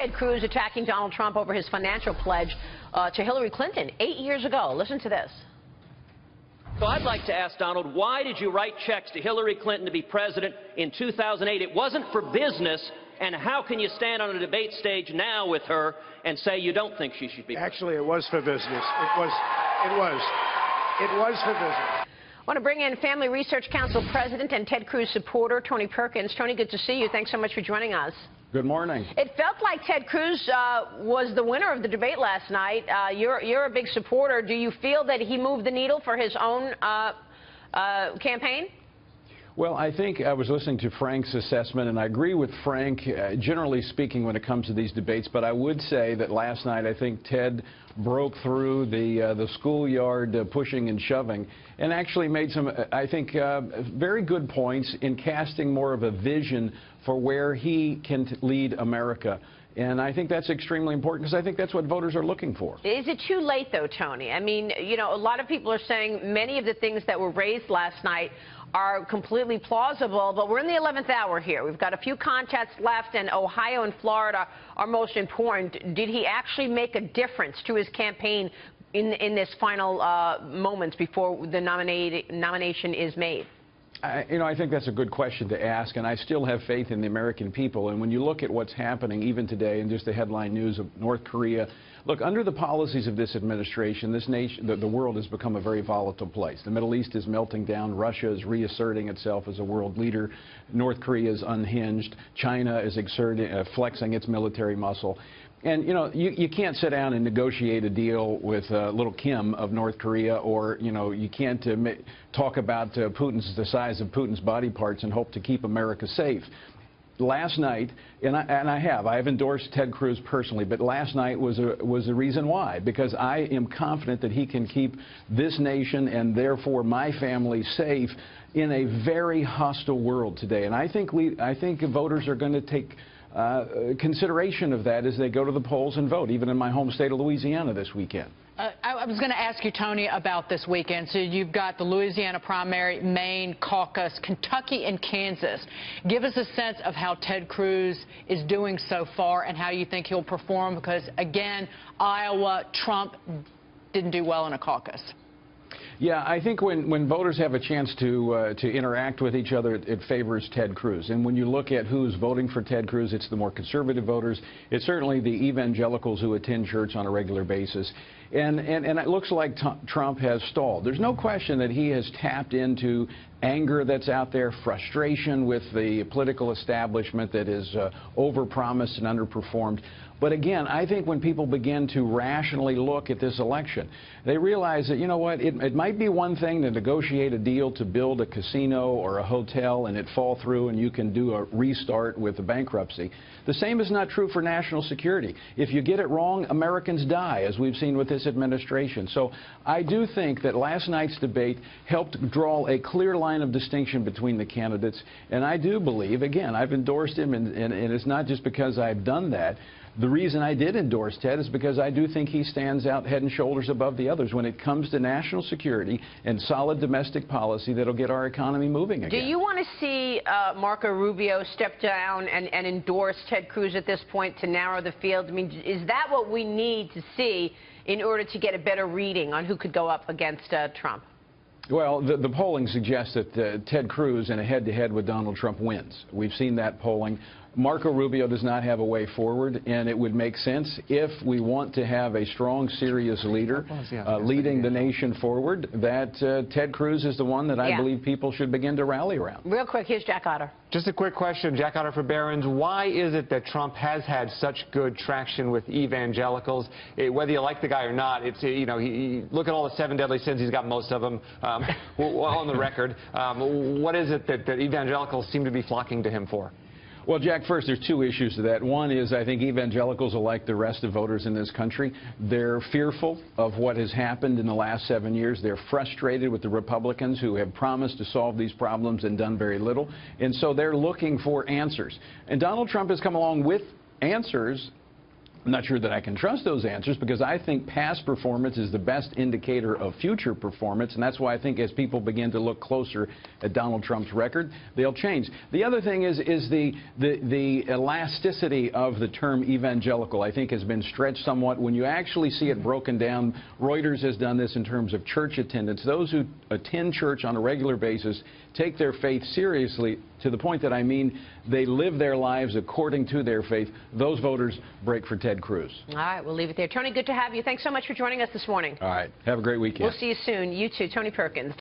Ted Cruz attacking Donald Trump over his financial pledge to Hillary Clinton 8 years ago. Listen to this. So I'd like to ask Donald, why did you write checks to Hillary Clinton to be president in 2008? It wasn't for business, and how can you stand on a debate stage now with her and say you don't think she should be president? Actually, it was for business. It was for business. I want to bring in Family Research Council President and Ted Cruz supporter Tony Perkins. Tony, good to see you. Thanks so much for joining us. Good morning. It felt like Ted Cruz was the winner of the debate last night. You're a big supporter. Do you feel that he moved the needle for his own campaign? Well, I think I was listening to Frank's assessment, and I agree with Frank, generally speaking, when it comes to these debates. But I would say that last night, I think Ted broke through the schoolyard pushing and shoving and actually made some, I think, very good points in casting more of a vision for where he can lead America. And I think that's extremely important because I think that's what voters are looking for. Is it too late, though, Tony? I mean, you know, a lot of people are saying many of the things that were raised last night are completely plausible, but we're in the 11th hour here. We've got a few contests left, and Ohio and Florida are most important. Did he actually make a difference to his campaign in this final moments before the nomination is made? I think that's a good question to ask, and I still have faith in the American people. And when you look at what's happening even today and just the headline news of North Korea, look, under the policies of this administration, this nation, the world has become a very volatile place. The Middle East is melting down. Russia is reasserting itself as a world leader. North Korea is unhinged. China is flexing its military muscle. And, you know, you can't sit down and negotiate a deal with little Kim of North Korea, or, you know, you can't talk about the size of Putin's body parts and hope to keep America safe. Last night, and I have endorsed Ted Cruz personally, but last night was the reason why, because I am confident that he can keep this nation and therefore my family safe in a very hostile world today. And I think voters are going to take consideration of that as they go to the polls and vote, even in my home state of Louisiana this weekend. I was going to ask you, Tony, about this weekend. So you've got the Louisiana primary, Maine caucus, Kentucky, and Kansas. Give us a sense of how Ted Cruz is doing so far and how you think he'll perform, because, again, Iowa, Trump didn't do well in a caucus. Yeah, I think when voters have a chance to interact with each other, it favors Ted Cruz. And when you look at who's voting for Ted Cruz, it's the more conservative voters. It's certainly the evangelicals who attend church on a regular basis. And it looks like Trump has stalled. There's no question that he has tapped into anger that's out there, frustration with the political establishment that is overpromised and underperformed. But again, I think when people begin to rationally look at this election, they realize that, you know what, it might be one thing to negotiate a deal to build a casino or a hotel and it fall through and you can do a restart with the bankruptcy. The same is not true for national security. If you get it wrong, Americans die, as we've seen with this administration. So I do think that last night's debate helped draw a clear line of distinction between the candidates. And I do believe, again, I've endorsed him, and it's not just because I've done that. The reason I did endorse Ted is because I do think he stands out head and shoulders above the others when it comes to national security and solid domestic policy that'll get our economy moving again. Do you want to see Marco Rubio step down and endorse Ted Cruz at this point to narrow the field? I mean, is that what we need to see in order to get a better reading on who could go up against Trump? Well, the polling suggests that Ted Cruz in a head-to-head with Donald Trump wins. We've seen that polling. Marco Rubio does not have a way forward, and it would make sense if we want to have a strong, serious leader leading the nation forward, that Ted Cruz is the one that I believe people should begin to rally around. Real quick, here's Jack Otter. Just a quick question, Jack Otter for Barron's. Why is it that Trump has had such good traction with evangelicals? Whether you like the guy or not, it's, you know, look at all the 7 deadly sins. He's got most of them on the record. What is it that evangelicals seem to be flocking to him for? Well, Jack, first, there's two issues to that. One is I think evangelicals are like the rest of voters in this country. They're fearful of what has happened in the last 7 years. They're frustrated with the Republicans who have promised to solve these problems and done very little. And so they're looking for answers. And Donald Trump has come along with answers I'm not sure that I can trust those answers, because I think past performance is the best indicator of future performance, and that's why I think as people begin to look closer at Donald Trump's record, they'll change. The other thing is the elasticity of the term evangelical, I think, has been stretched somewhat. When you actually see it broken down, Reuters has done this in terms of church attendance. Those who attend church on a regular basis take their faith seriously, to the point that, I mean, they live their lives according to their faith. Those voters break for Ted Cruz. All right, we'll leave it there. Tony, good to have you. Thanks so much for joining us this morning. All right. Have a great weekend. We'll see you soon. You too. Tony Perkins.